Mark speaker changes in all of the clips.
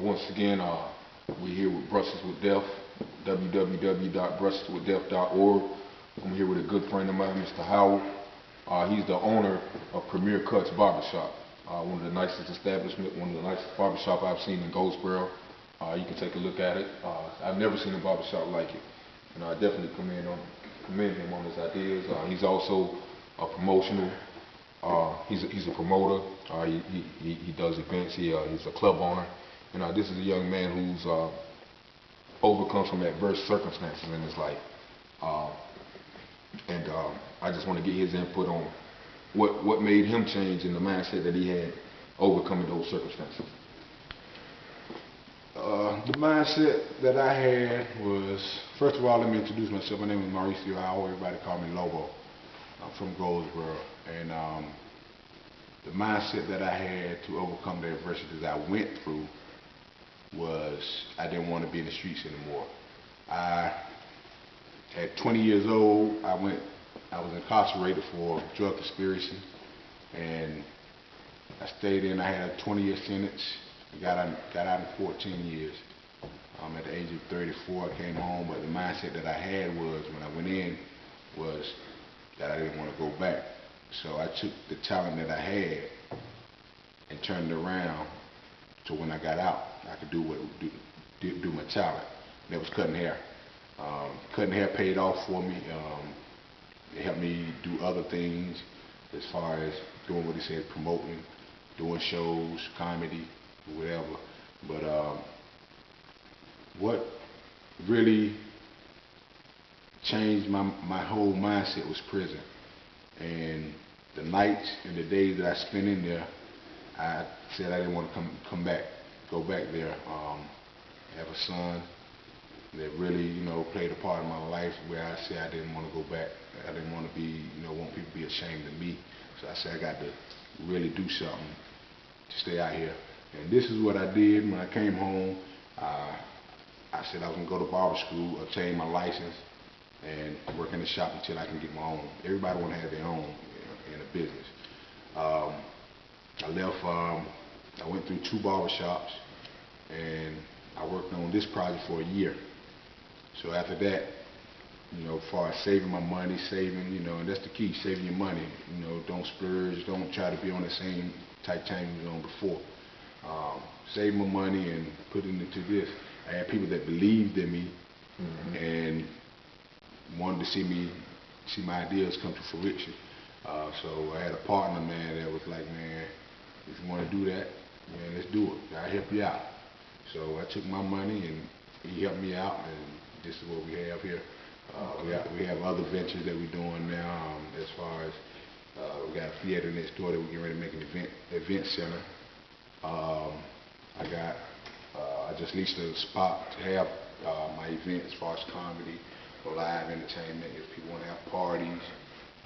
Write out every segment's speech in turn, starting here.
Speaker 1: Once again, we're here with Brushes with Death, www.brusheswithdeath.org. I'm here with a good friend of mine, Mr. Howard. He's the owner of Premeire Cuts Barbershop, one of the nicest establishments, one of the nicest barbershop I've seen in Goldsboro. You can take a look at it. I've never seen a barbershop like it, and I definitely commend him on his ideas. He's also a promotional. He's a promoter. He does events. He's a club owner, and this is a young man who's overcome some adverse circumstances in his life. I just want to get his input on what made him change in the mindset that he had overcoming those circumstances.
Speaker 2: The mindset that I had was, first of all, let me introduce myself. My name is Mauricio Howard. Everybody call me Lobo. I'm from Goldsboro, and the mindset that I had to overcome the adversity that I went through was I didn't want to be in the streets anymore. At 20 years old, I was incarcerated for drug conspiracy, and I stayed in. I had a 20-year sentence. I got out in 14 years. At the age of 34, I came home, but the mindset that I had was, when I went in, was that I didn't want to go back. So I took the talent that I had and turned it around to when I got out, I could do my talent. And that was cutting hair. Cutting hair paid off for me. It helped me do other things as far as doing what he said, promoting, doing shows, comedy, whatever. But what really changed my whole mindset was prison. And the nights and the days that I spent in there, I said I didn't want to go back there. I have a son that really, played a part in my life where I said I didn't want to go back. I didn't want to be, want people to be ashamed of me. So I said I got to really do something to stay out here. And this is what I did when I came home. I said I was going to go to barber school, obtain my license, and work in the shop until I can get my own. Everybody want to have their own in a business. I left, I went through 2 barbershops, and I worked on this project for a year. So after that, as far as saving my money, and that's the key, saving your money. Don't splurge, don't try to be on the same type time you was on before. Save my money and put it into this. I had people that believed in me and wanted to see my ideas come to fruition. So I had a partner, man, that was like, man, if you want to do that, man, let's do it. I'll help you out. So I took my money and he helped me out, and this is what we have here. We have other ventures that we're doing now, as far as we got a theater next door that we're getting ready to make an event center. I just leased a spot to have my event as far as comedy or live entertainment. If people want to have parties,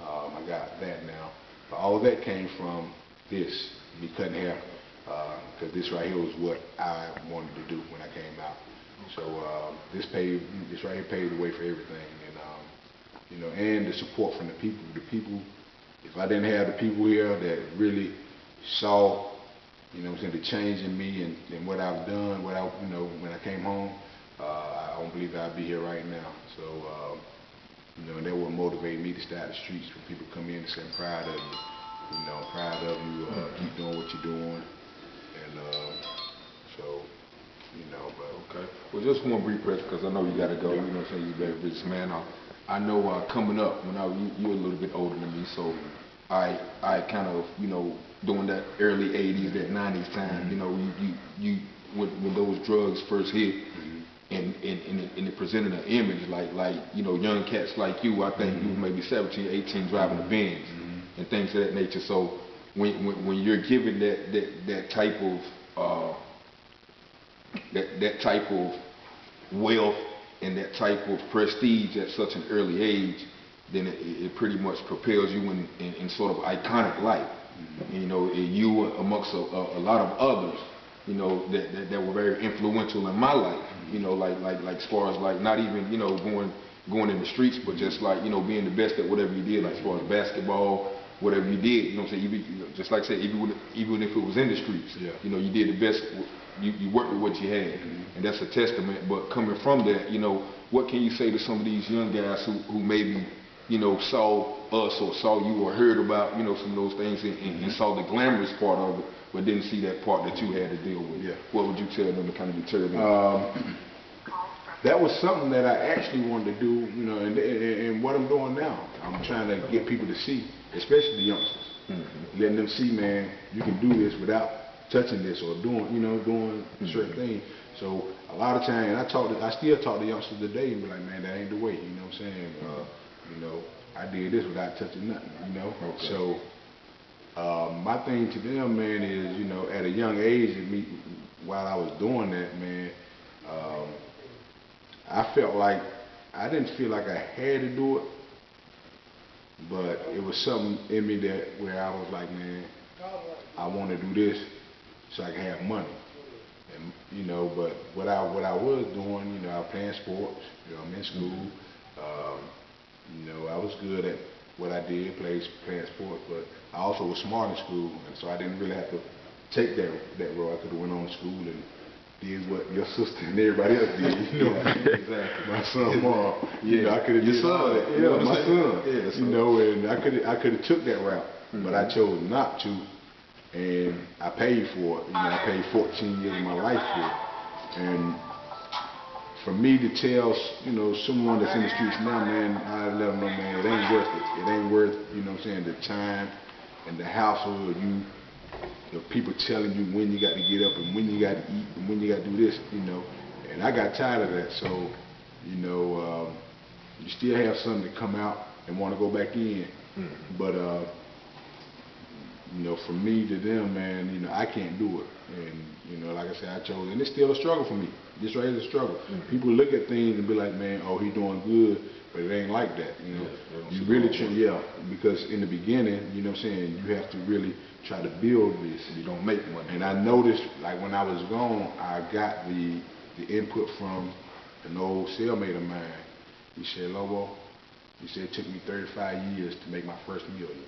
Speaker 2: I got that now. But all of that came from me cutting hair, because this right here was what I wanted to do when I came out. So this right here paved the way for everything, and and the support from the people. If I didn't have the people here that really saw, the change in me and what I've done, when I came home, I don't believe I'd be here right now. So, and that would motivate me to stay out the streets when people come in and say, I'm proud of you. I'm proud of you, keep doing what you're doing. And so, but.
Speaker 1: Okay. Well, just one brief question, because I know you got to go. You're a very busy man. I know coming up, when you're a little bit older than me, so I kind of, during that early 80s, that 90s time, when those drugs first hit, and it presented an image like young cats like you. I think you maybe 17, 18 driving a Benz and things of that nature. So when you're given that type of wealth and that type of prestige at such an early age, then it pretty much propels you in sort of iconic light. You amongst a lot of others, that were very influential in my life. Like as far as not even going in the streets, but just being the best at whatever you did, like as far as basketball, whatever you did, you know what I'm saying, just like I said, even if it was in the streets,
Speaker 2: Yeah.
Speaker 1: you know, you did the best, you worked with what you had, and that's a testament. But coming from that, you know, what can you say to some of these young guys who maybe, you know, saw us or saw you or heard about, you know, some of those things and saw the glamorous part of it, but didn't see that part that you had to deal with?
Speaker 2: Yeah.
Speaker 1: What would you tell them to kind of deter them?
Speaker 2: That was something that I actually wanted to do, you know, and what I'm doing now. I'm trying to get people to see, especially the youngsters, letting them see, man, you can do this without touching this or doing certain things. So a lot of times, I still talk to youngsters today and be like, man, that ain't the way, you know what I'm saying? You know, I did this without touching nothing, you know?
Speaker 1: Okay.
Speaker 2: So my thing to them, man, is, you know, at a young age, while I was doing that, man, I felt like, I didn't feel like I had to do it, but it was something in me where I was like, man, I want to do this so I can have money. And, you know, but what I was doing, you know, I was playing sports, you know, I'm in school, you know, I was good at what I did, playing sports, but I also was smart in school, and so I didn't really have to take that road. I could have went on to school and did what your sister and everybody else did, you know.
Speaker 1: Exactly.
Speaker 2: My son, Mom.
Speaker 1: Yeah.
Speaker 2: You know, I could have
Speaker 1: Your
Speaker 2: did
Speaker 1: son.
Speaker 2: all that.
Speaker 1: You know
Speaker 2: Yeah, my son.
Speaker 1: Yeah,
Speaker 2: you know, and I could have took that route, but I chose not to, and I paid for it. You know, I paid 14 years of my life for it, and for me to tell, you know, someone that's in the streets now, man, I let them know, man, it ain't worth it. It ain't worth, you know what I'm saying, the time and the hassle of the people telling you when you got to get up and when you got to eat and when you got to do this, you know. And I got tired of that. So, you know, you still have some that come out and want to go back in. But, you know, from me to them, man, you know, I can't do it. And, you know, like I said, I chose, and it's still a struggle for me. This right here is a struggle. People look at things and be like, man, oh, he doing good, but it ain't like that, you know. You really because in the beginning, you know what I'm saying, you have to really try to build this.
Speaker 1: You don't make money.
Speaker 2: And I noticed, like when I was gone, I got the input from an old cellmate of mine. He said, Lobo, he said, it took me 35 years to make my first million.